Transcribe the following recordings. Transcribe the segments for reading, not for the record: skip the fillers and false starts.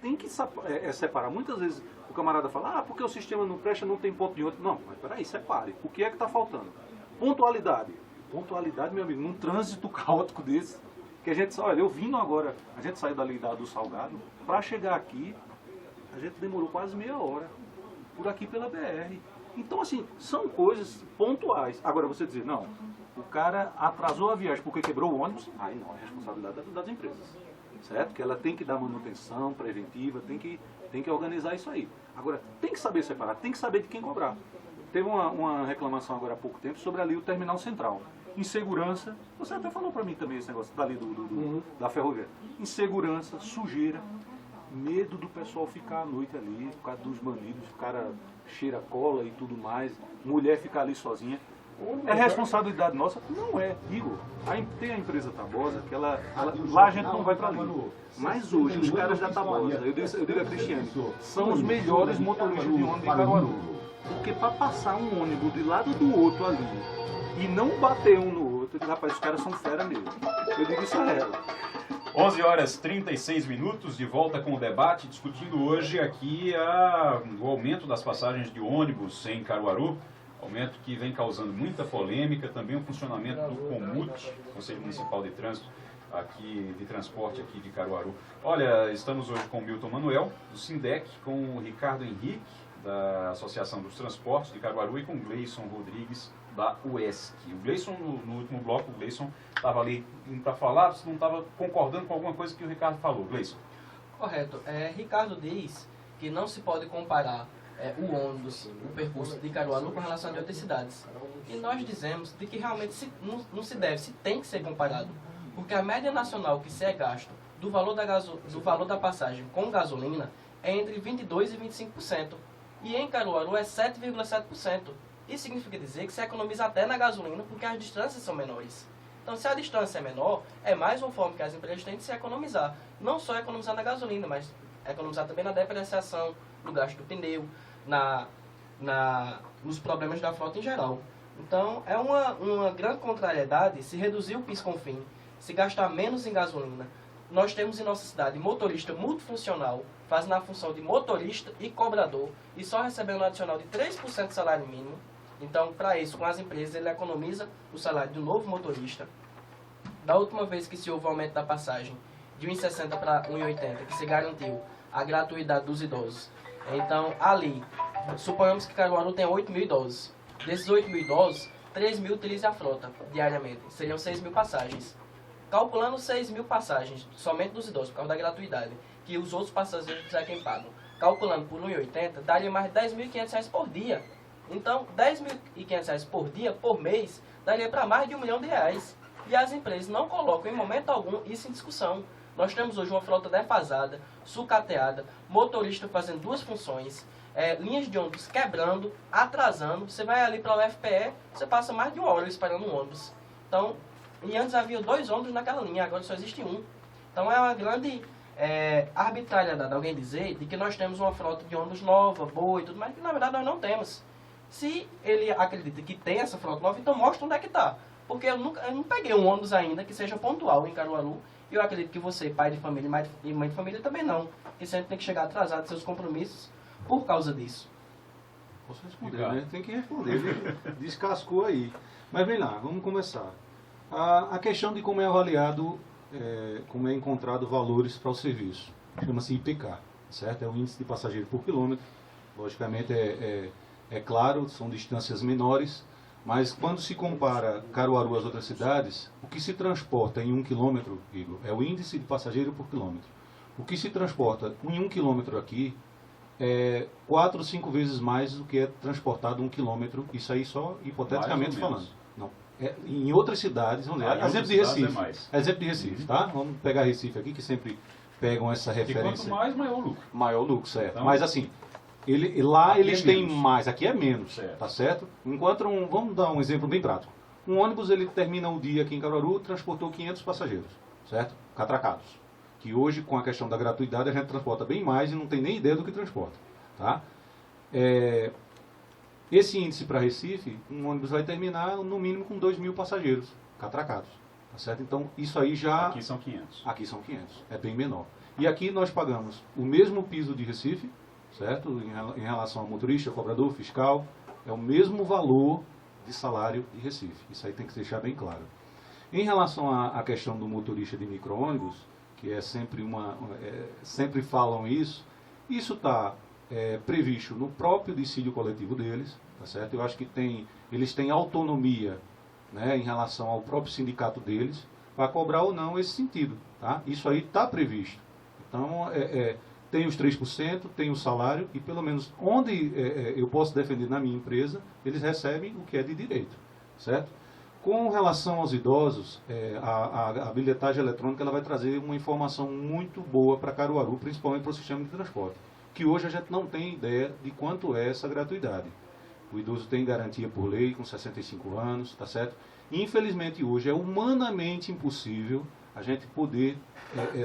tem que separar. Muitas vezes o camarada fala, porque o sistema não presta, não tem ponto de ônibus. Não, mas peraí, separe. O que é que está faltando? Pontualidade. Pontualidade, meu amigo, num trânsito caótico desse, que a gente, olha, eu vindo agora, a gente saiu dali do Salgado, para chegar aqui, a gente demorou quase meia hora, por aqui pela BR. Então, assim, são coisas pontuais. Agora, você dizer, não, o cara atrasou a viagem porque quebrou o ônibus, aí não, é responsabilidade das empresas. Certo? Que ela tem que dar manutenção preventiva, tem que organizar isso aí. Agora, tem que saber separar, tem que saber de quem cobrar. Teve uma reclamação agora há pouco tempo sobre ali o terminal central. Insegurança, você até falou para mim também esse negócio dali da ferrovia. Insegurança, sujeira, medo do pessoal ficar à noite ali, por causa dos bandidos, o cara cheira cola e tudo mais, mulher ficar ali sozinha. É responsabilidade nossa? Não é, Igor. Tem a empresa Tabosa, que lá a gente não vai para ali. Mas hoje, os caras da Tabosa, eu digo a Cristiane, são os melhores motoristas de ônibus de Caruaru. Porque para passar um ônibus de lado do outro ali e não bater um no outro, rapaz, os caras são fera mesmo. Eu digo isso a ela. 11 horas 36 minutos, de volta com o debate, discutindo hoje aqui o aumento das passagens de ônibus em Caruaru, aumento que vem causando muita polêmica, também o funcionamento do COMUT, Conselho Municipal de Trânsito, de transporte aqui de Caruaru. Olha, estamos hoje com o Milton Manuel, do Sindec, com o Ricardo Henrique, da Associação dos Transportes de Caruaru, e com o Gleison Rodrigues, da UESC. O Gleison, no último bloco, o Gleison estava ali para falar, você não estava concordando com alguma coisa que o Ricardo falou. Gleison. Correto. Ricardo diz que não se pode comparar o ônibus, o percurso de Caruaru com relação a outras cidades. E nós dizemos de que realmente não se deve, se tem que ser comparado. Porque a média nacional que se é gasto do valor da passagem com gasolina é entre 22% e 25%. E em Caruaru é 7,7%. Isso significa dizer que se economiza até na gasolina porque as distâncias são menores. Então, se a distância é menor, é mais uma forma que as empresas têm de se economizar. Não só economizar na gasolina, mas economizar também na depreciação, no gasto do pneu, nos problemas da frota em geral. Então, é uma grande contrariedade se reduzir o PIS/COFINS, se gastar menos em gasolina. Nós temos em nossa cidade motorista multifuncional, fazendo a função de motorista e cobrador, e só recebendo um adicional de 3% do salário mínimo. Então, para isso, com as empresas, ele economiza o salário do novo motorista. Da última vez que se houve o aumento da passagem de 1,60 para 1,80, que se garantiu a gratuidade dos idosos. Então, ali, suponhamos que Caruaru tem 8 mil idosos. Desses 8 mil idosos, 3 mil utilizam a frota diariamente. Seriam 6 mil passagens. Calculando 6 mil passagens, somente dos idosos, por causa da gratuidade, que os outros passageiros é quem pagam. Calculando por 1,80, daria mais de R$10.500 por dia. Então, R$10.500 por dia, por mês, daria para mais de R$1 milhão. E as empresas não colocam em momento algum isso em discussão. Nós temos hoje uma frota defasada, sucateada, motorista fazendo duas funções, linhas de ônibus quebrando, atrasando. Você vai ali para o UFPE, você passa mais de 1 hora esperando um ônibus. Então, e antes havia 2 ônibus naquela linha, agora só existe um. Então é uma grande arbitrariedade alguém dizer de que nós temos uma frota de ônibus nova, boa e tudo, mas que na verdade nós não temos. Se ele acredita que tem essa frota nova, então mostra onde é que está. Porque eu não peguei um ônibus ainda que seja pontual em Caruaru. E eu acredito que você, pai de família e mãe de família, também não. Que sempre tem que chegar atrasado de seus compromissos por causa disso. Posso responder, né? Tem que responder. Descascou aí. Mas vem lá, vamos começar. A questão de como é avaliado, como é encontrado valores para o serviço. Chama-se IPK, certo? É o índice de passageiro por quilômetro. Logicamente, é claro, são distâncias menores. Mas quando se compara Caruaru às outras cidades, o que se transporta em 1 quilômetro, Igor, é o índice de passageiro por quilômetro. O que se transporta em 1 quilômetro aqui é 4 ou 5 vezes mais do que é transportado 1 quilômetro, isso aí só hipoteticamente falando. Não. Em outras cidades, vamos ver, exemplo de Recife. Exemplo de Recife, tá? Vamos pegar Recife aqui, que sempre pegam essa referência. E quanto mais, maior o lucro. Maior o lucro, certo. Então, mas assim, lá eles têm mais, aqui é menos, certo. Tá certo? Enquanto vamos dar um exemplo bem prático. Um ônibus, ele termina o dia aqui em Caruaru, transportou 500 passageiros, certo? Catracados. Que hoje, com a questão da gratuidade, a gente transporta bem mais e não tem nem ideia do que transporta, tá? Esse índice para Recife, um ônibus vai terminar no mínimo com 2 mil passageiros, catracados, tá certo? Então, isso aí já... Aqui são 500. Aqui são 500, é bem menor. E aqui nós pagamos o mesmo piso de Recife, certo? Em relação ao motorista, cobrador, fiscal, é o mesmo valor de salário de Recife. Isso aí tem que deixar bem claro. Em relação à questão do motorista de micro-ônibus, que é sempre sempre falam isso está previsto no próprio dissídio coletivo deles, tá certo? Eu acho que eles têm autonomia, né, em relação ao próprio sindicato deles, para cobrar ou não esse sentido, tá? Isso aí está previsto. Então, tem os 3%, tem o salário, e pelo menos onde eu posso defender na minha empresa, eles recebem o que é de direito, certo? Com relação aos idosos, a bilhetagem eletrônica ela vai trazer uma informação muito boa para Caruaru, principalmente para o sistema de transporte, que hoje a gente não tem ideia de quanto é essa gratuidade. O idoso tem garantia por lei, com 65 anos, tá certo? E, infelizmente, hoje é humanamente impossível a gente poder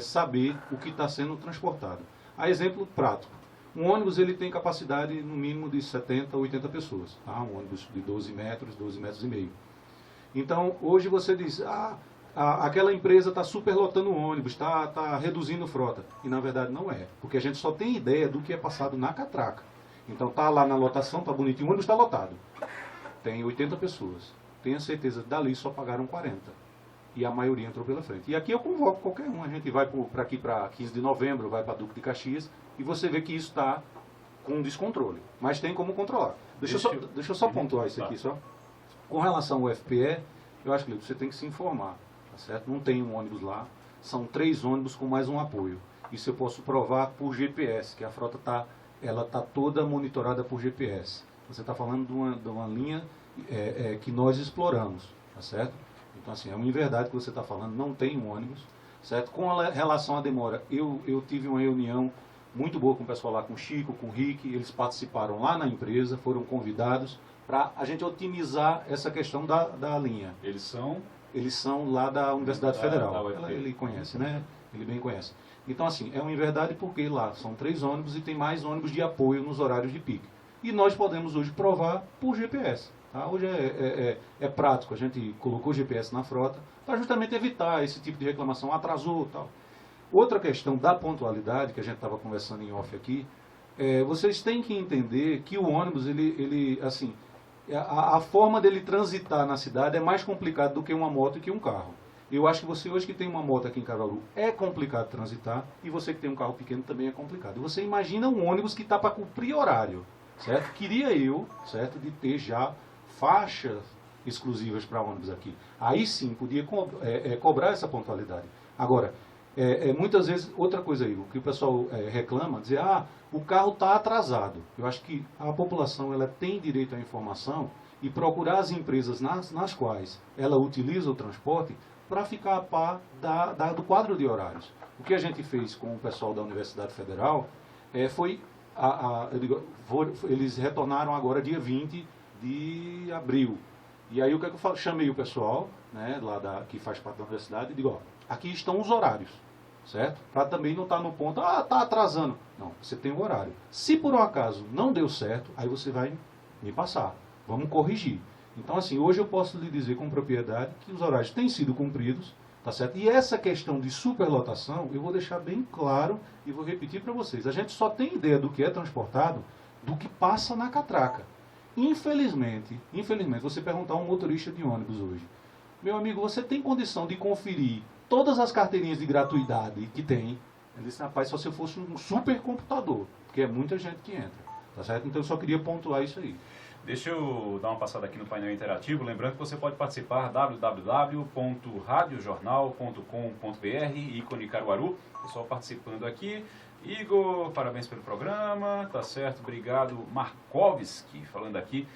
saber o que está sendo transportado. A exemplo prático, um ônibus ele tem capacidade no mínimo de 70 a 80 pessoas, tá? Um ônibus de 12 metros e meio. Então, hoje você diz, aquela empresa está superlotando o ônibus, está reduzindo frota. E, na verdade, não é. Porque a gente só tem ideia do que é passado na catraca. Então, está lá na lotação, está bonitinho, o ônibus está lotado. Tem 80 pessoas. Tenha certeza que dali só pagaram 40. E a maioria entrou pela frente. E aqui eu convoco qualquer um. A gente vai para aqui para 15 de novembro, vai para Duque de Caxias, e você vê que isso está com descontrole. Mas tem como controlar. Deixa eu só pontuar isso aqui, só. Com relação ao FPE, eu acho que você tem que se informar, tá certo? Não tem um ônibus lá, são 3 ônibus com mais um apoio. Isso eu posso provar por GPS, que a frota está toda monitorada por GPS. Você está falando de uma linha que nós exploramos, tá certo? Então, assim, é uma inverdade que você está falando, não tem um ônibus, certo? Com relação à demora, eu tive uma reunião muito boa com o pessoal lá, com o Chico, com o Rick, eles participaram lá na empresa, foram convidados para a gente otimizar essa questão da linha. Eles são lá da Universidade Federal. Da Ele conhece, né? Ele bem conhece. Então, assim, é uma inverdade porque lá são 3 ônibus e tem mais ônibus de apoio nos horários de pico. E nós podemos hoje provar por GPS. Tá? Hoje é prático, a gente colocou o GPS na frota para justamente evitar esse tipo de reclamação, atrasou tal. Outra questão da pontualidade, que a gente estava conversando em off aqui, vocês têm que entender que o ônibus, assim, a forma dele transitar na cidade é mais complicado do que uma moto e que um carro. Eu acho que você hoje que tem uma moto aqui em Caruaru é complicado transitar, e você que tem um carro pequeno também é complicado. E você imagina um ônibus que está para cumprir horário, certo? Queria eu, certo, de ter já faixas exclusivas para ônibus aqui. Aí sim, podia cobrar essa pontualidade. Agora, muitas vezes, outra coisa aí, o que o pessoal reclama, dizer, o carro está atrasado. Eu acho que a população ela tem direito à informação e procurar as empresas nas quais ela utiliza o transporte para ficar a par do quadro de horários. O que a gente fez com o pessoal da Universidade Federal eles retornaram agora dia 20 de abril. E aí o que eu chamei o pessoal, né, que faz parte da universidade, e digo, aqui estão os horários, certo? Para também não estar no ponto, está atrasando. Não, você tem o horário. Se por um acaso não deu certo, aí você vai me passar. Vamos corrigir. Então, assim, hoje eu posso lhe dizer com propriedade que os horários têm sido cumpridos, tá certo? E essa questão de superlotação, eu vou deixar bem claro e vou repetir para vocês. A gente só tem ideia do que é transportado do que passa na catraca. Infelizmente, você perguntar a um motorista de ônibus hoje, meu amigo, você tem condição de conferir todas as carteirinhas de gratuidade que tem? Ele disse, rapaz, só se eu fosse um supercomputador, porque é muita gente que entra, tá certo? Então eu só queria pontuar isso aí. Deixa eu dar uma passada aqui no painel interativo, lembrando que você pode participar www.radiojornal.com.br, ícone Caruaru, pessoal participando aqui. Igor, parabéns pelo programa, tá certo, obrigado. Markovski, falando aqui,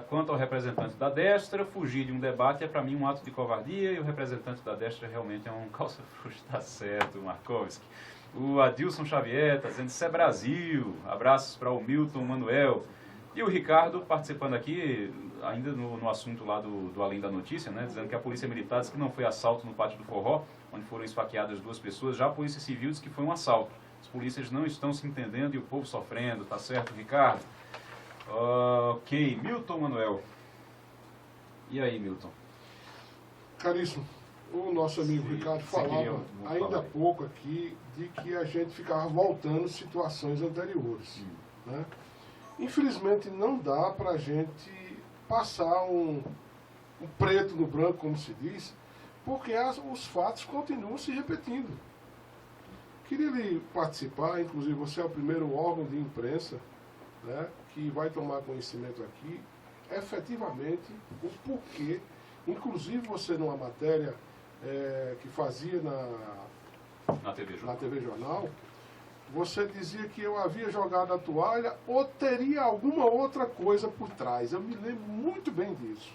quanto ao representante da Destra, fugir de um debate é para mim um ato de covardia, e o representante da Destra realmente é um calça-frouxo, tá certo, Markovski. O Adilson Xavier tá dizendo, isso é Brasil, abraços para o Milton Manuel. E o Ricardo participando aqui, ainda no assunto lá do Além da Notícia, né, dizendo que a Polícia Militar disse que não foi assalto no Pátio do Forró, onde foram esfaqueadas 2 pessoas, já a Polícia Civil disse que foi um assalto. As polícias não estão se entendendo e o povo sofrendo, tá certo, Ricardo? Ok, Milton Manuel. E aí, Milton? Caríssimo, o nosso amigo Ricardo falava ainda há pouco aqui de que a gente ficava voltando situações anteriores. Né? Infelizmente não dá para a gente passar um preto no branco, como se diz, porque os fatos continuam se repetindo. Queria lhe participar, inclusive você é o primeiro órgão de imprensa, né, que vai tomar conhecimento aqui, efetivamente, o porquê. Inclusive você numa matéria que fazia na TV Jornal, você dizia que eu havia jogado a toalha ou teria alguma outra coisa por trás. Eu me lembro muito bem disso.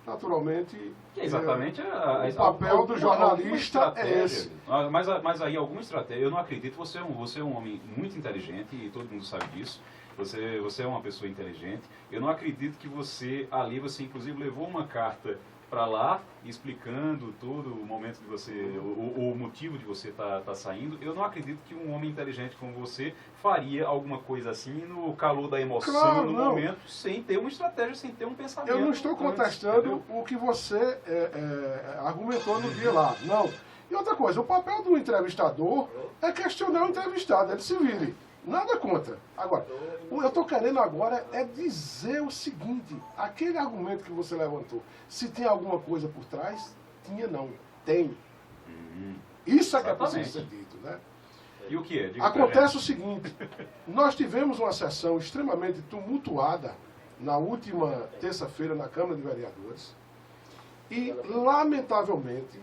Naturalmente, que é exatamente o papel do jornalista é esse. Mas aí alguma estratégia, eu não acredito, você é um homem muito inteligente e todo mundo sabe disso. Você é uma pessoa inteligente. Eu não acredito que você inclusive levou uma carta para lá, explicando todo o momento de você, o motivo de você tá saindo. Eu não acredito que um homem inteligente como você faria alguma coisa assim no calor da emoção, claro, no não. momento, sem ter uma estratégia, sem ter um pensamento. Eu não estou contestando o que você argumentou no dia lá, não. E outra coisa, o papel do entrevistador é questionar o entrevistado, ele se vire. Nada contra. Agora, o que eu estou querendo agora é dizer o seguinte, aquele argumento que você levantou, se tem alguma coisa por trás, não. Tem. Isso é que é preciso ser dito, né? E o que é? Acontece o seguinte, nós tivemos uma sessão extremamente tumultuada na última terça-feira na Câmara de Vereadores e, lamentavelmente,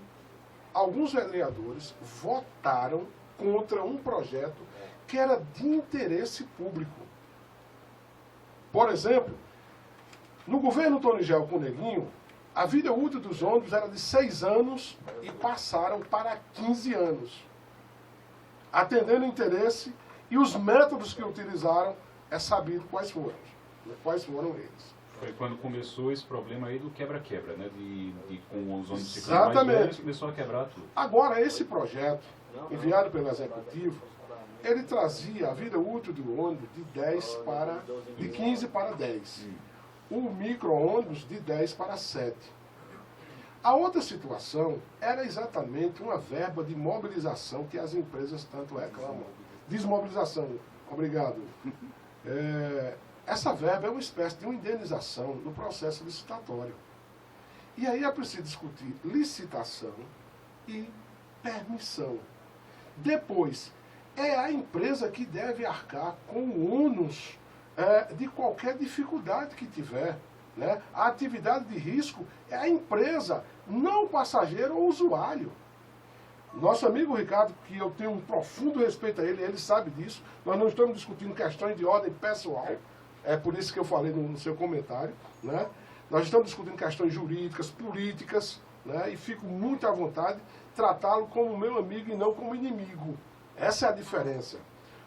alguns vereadores votaram contra um projeto que era de interesse público. Por exemplo, no governo Tonigel com Neguinho, a vida útil dos ônibus era de 6 anos e passaram para 15 anos. Atendendo interesse, e os métodos que utilizaram é sabido quais foram. Quais foram eles. Foi quando começou esse problema aí do quebra-quebra, né? Com os ônibus Exatamente. Começou a quebrar tudo. Agora, esse projeto, enviado pelo Executivo, ele trazia a vida útil do ônibus de 15 para 10. O micro-ônibus de 10 para 7. A outra situação era exatamente uma verba de mobilização que as empresas tanto reclamam. Desmobilização. Obrigado. Essa verba é uma espécie de uma indenização no processo licitatório. E aí é preciso discutir licitação e permissão. Depois, é a empresa que deve arcar com o ônus de qualquer dificuldade que tiver. Né? A atividade de risco é a empresa, não o passageiro ou o usuário. Nosso amigo Ricardo, que eu tenho um profundo respeito a ele, ele sabe disso. Nós não estamos discutindo questões de ordem pessoal. É por isso que eu falei no seu comentário. Né? Nós estamos discutindo questões jurídicas, políticas, né? E fico muito à vontade de tratá-lo como meu amigo e não como inimigo. Essa é a diferença.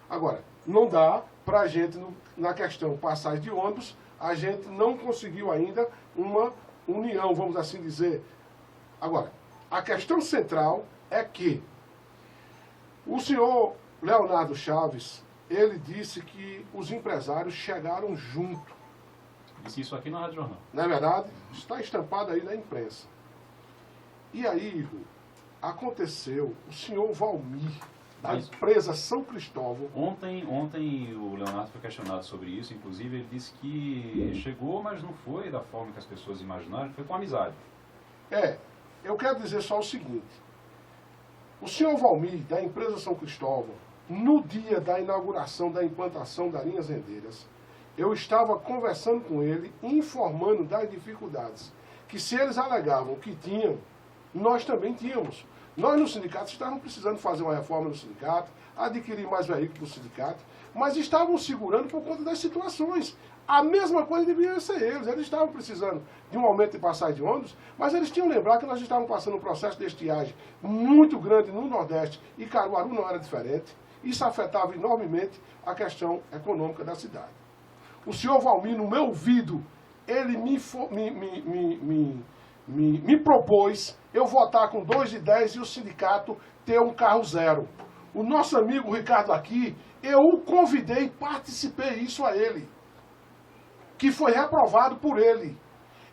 Agora, não dá para a gente, na questão passagem de ônibus, a gente não conseguiu ainda uma união, vamos assim dizer. Agora, a questão central é que o senhor Leonardo Chaves, ele disse que os empresários chegaram junto. Disse isso aqui na Rádio Jornal. Não é verdade? Está estampado aí na imprensa. E aí, Ivo, aconteceu, o senhor Valmir, da empresa São Cristóvão. Ontem o Leonardo foi questionado sobre isso, inclusive ele disse que chegou, mas não foi da forma que as pessoas imaginaram, foi com amizade. Eu quero dizer só o seguinte. O senhor Valmir, da empresa São Cristóvão, no dia da inauguração da implantação das linhas rendeiras, eu estava conversando com ele, informando das dificuldades, que se eles alegavam que tinham, nós também tínhamos. Nós no sindicato estávamos precisando fazer uma reforma no sindicato, adquirir mais veículos para o sindicato, mas estavam segurando por conta das situações. A mesma coisa devia ser eles estavam precisando de um aumento de passagem de ônibus, mas eles tinham que lembrar que nós estávamos passando um processo de estiagem muito grande no Nordeste e Caruaru não era diferente. Isso afetava enormemente a questão econômica da cidade. O senhor Valmir, no meu ouvido, ele me propôs eu votar com 2,10 e o sindicato ter um carro zero. O nosso amigo Ricardo aqui, eu o convidei, participei isso a ele, que foi reprovado por ele.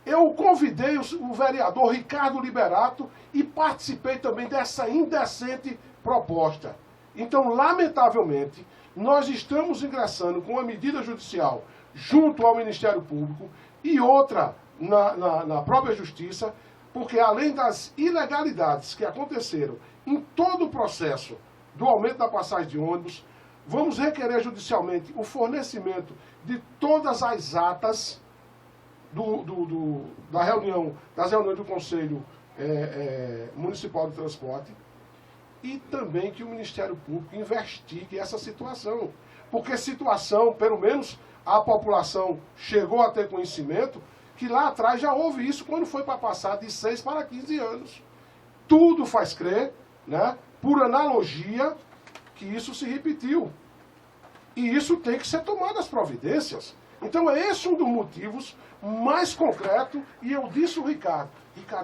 Eu convidei o vereador Ricardo Liberato e participei também dessa indecente proposta. Então, lamentavelmente, nós estamos ingressando com uma medida judicial junto ao Ministério Público e outra na própria Justiça, porque além das ilegalidades que aconteceram em todo o processo do aumento da passagem de ônibus, vamos requerer judicialmente o fornecimento de todas as atas das reuniões do Conselho Municipal de Transporte e também que o Ministério Público investigue essa situação. Porque situação, pelo menos a população chegou a ter conhecimento, que lá atrás já houve isso quando foi para passar de 6 para 15 anos. Tudo faz crer, né, por analogia, que isso se repetiu. E isso tem que ser tomado as providências. Então é esse um dos motivos mais concretos, e eu disse ao Ricardo,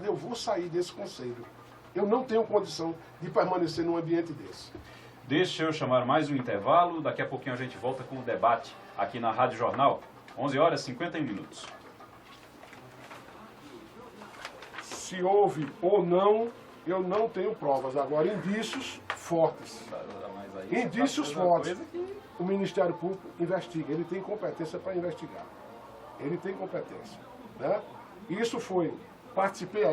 eu vou sair desse conselho. Eu não tenho condição de permanecer num ambiente desse. Deixa eu chamar mais um intervalo, daqui a pouquinho a gente volta com o debate aqui na Rádio Jornal, 11 horas e 51 minutos. Se houve ou não, eu não tenho provas. Agora, indícios fortes. Indícios fortes. O Ministério Público investiga. Ele tem competência para investigar. Ele tem competência. Né? Isso foi, participei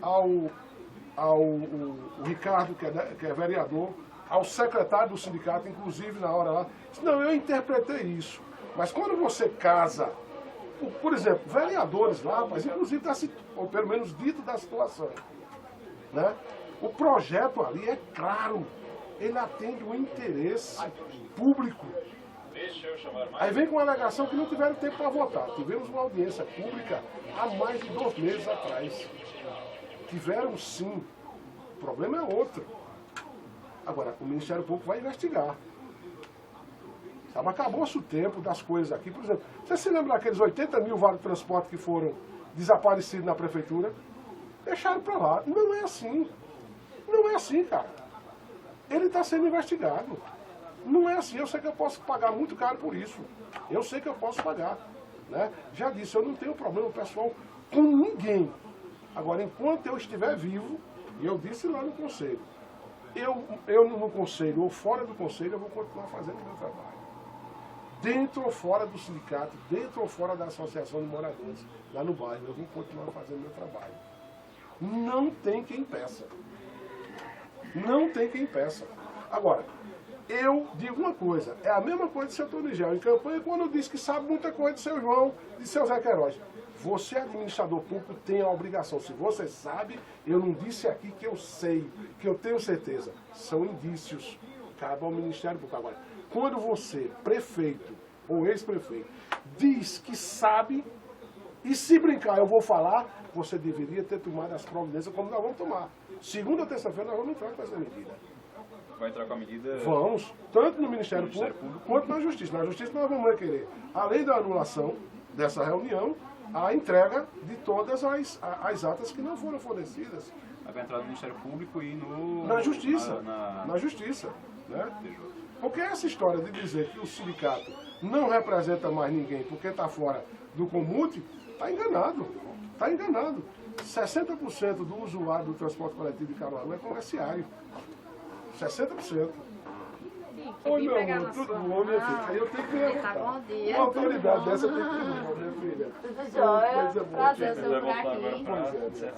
ao Ricardo, que é vereador, ao secretário do sindicato, inclusive na hora lá. Não, eu interpretei isso. Mas quando você casa, por exemplo, vereadores lá, rapaz, inclusive, ou pelo menos dito da situação, né? O projeto ali é claro, ele atende o interesse público. Aí vem com uma alegação que não tiveram tempo para votar. Tivemos uma audiência pública há mais de 2 meses atrás. Tiveram sim. O problema é outro. Agora, o Ministério Público vai investigar. Sabe, acabou-se o tempo das coisas aqui. Por exemplo, você se lembra daqueles 80 mil vales de transporte que foram desaparecidos na prefeitura? Deixaram para lá. Não é assim. Não é assim, cara. Ele está sendo investigado. Não é assim. Eu sei que eu posso pagar muito caro por isso. Eu sei que eu posso pagar. Né? Já disse, eu não tenho problema pessoal com ninguém. Agora, enquanto eu estiver vivo, e eu disse lá no conselho, eu no conselho ou fora do conselho, eu vou continuar fazendo o meu trabalho. Dentro ou fora do sindicato, dentro ou fora da associação de moradores, lá no bairro, eu vou continuar fazendo o meu trabalho. Não tem quem impeça. Não tem quem impeça. Agora, eu digo uma coisa, é a mesma coisa de seu Tonigel em campanha, quando disse que sabe muita coisa de seu João, de seu Zé Queiroz. Você, administrador público, tem a obrigação. Se você sabe, eu não disse aqui que eu sei, que eu tenho certeza. São indícios. Cabe ao Ministério Público. Agora, quando você, prefeito ou ex-prefeito, diz que sabe, e se brincar eu vou falar, você deveria ter tomado as providências como nós vamos tomar. Segunda ou terça-feira nós vamos entrar com essa medida. Vai entrar com a medida? Vamos, tanto no Ministério Público quanto na Justiça. Na Justiça nós vamos requerer, além da anulação dessa reunião, a entrega de todas as atas que não foram fornecidas. Vai entrar no Ministério Público e no... Na Justiça. Na Justiça. Né? Porque essa história de dizer que o sindicato não representa mais ninguém porque está fora do comute, está enganado. Está enganado. 60% do usuário do transporte coletivo de Caruaru é comerciário. 60%. Oi, meu amor, tudo bom, minha filha? Aí eu tenho que levantar. Tá, bom dia. Uma autoridade dessa eu tenho que levantar, minha filha. Tudo jóia. Coisa boa. Prazer, seu por aqui. Pois é.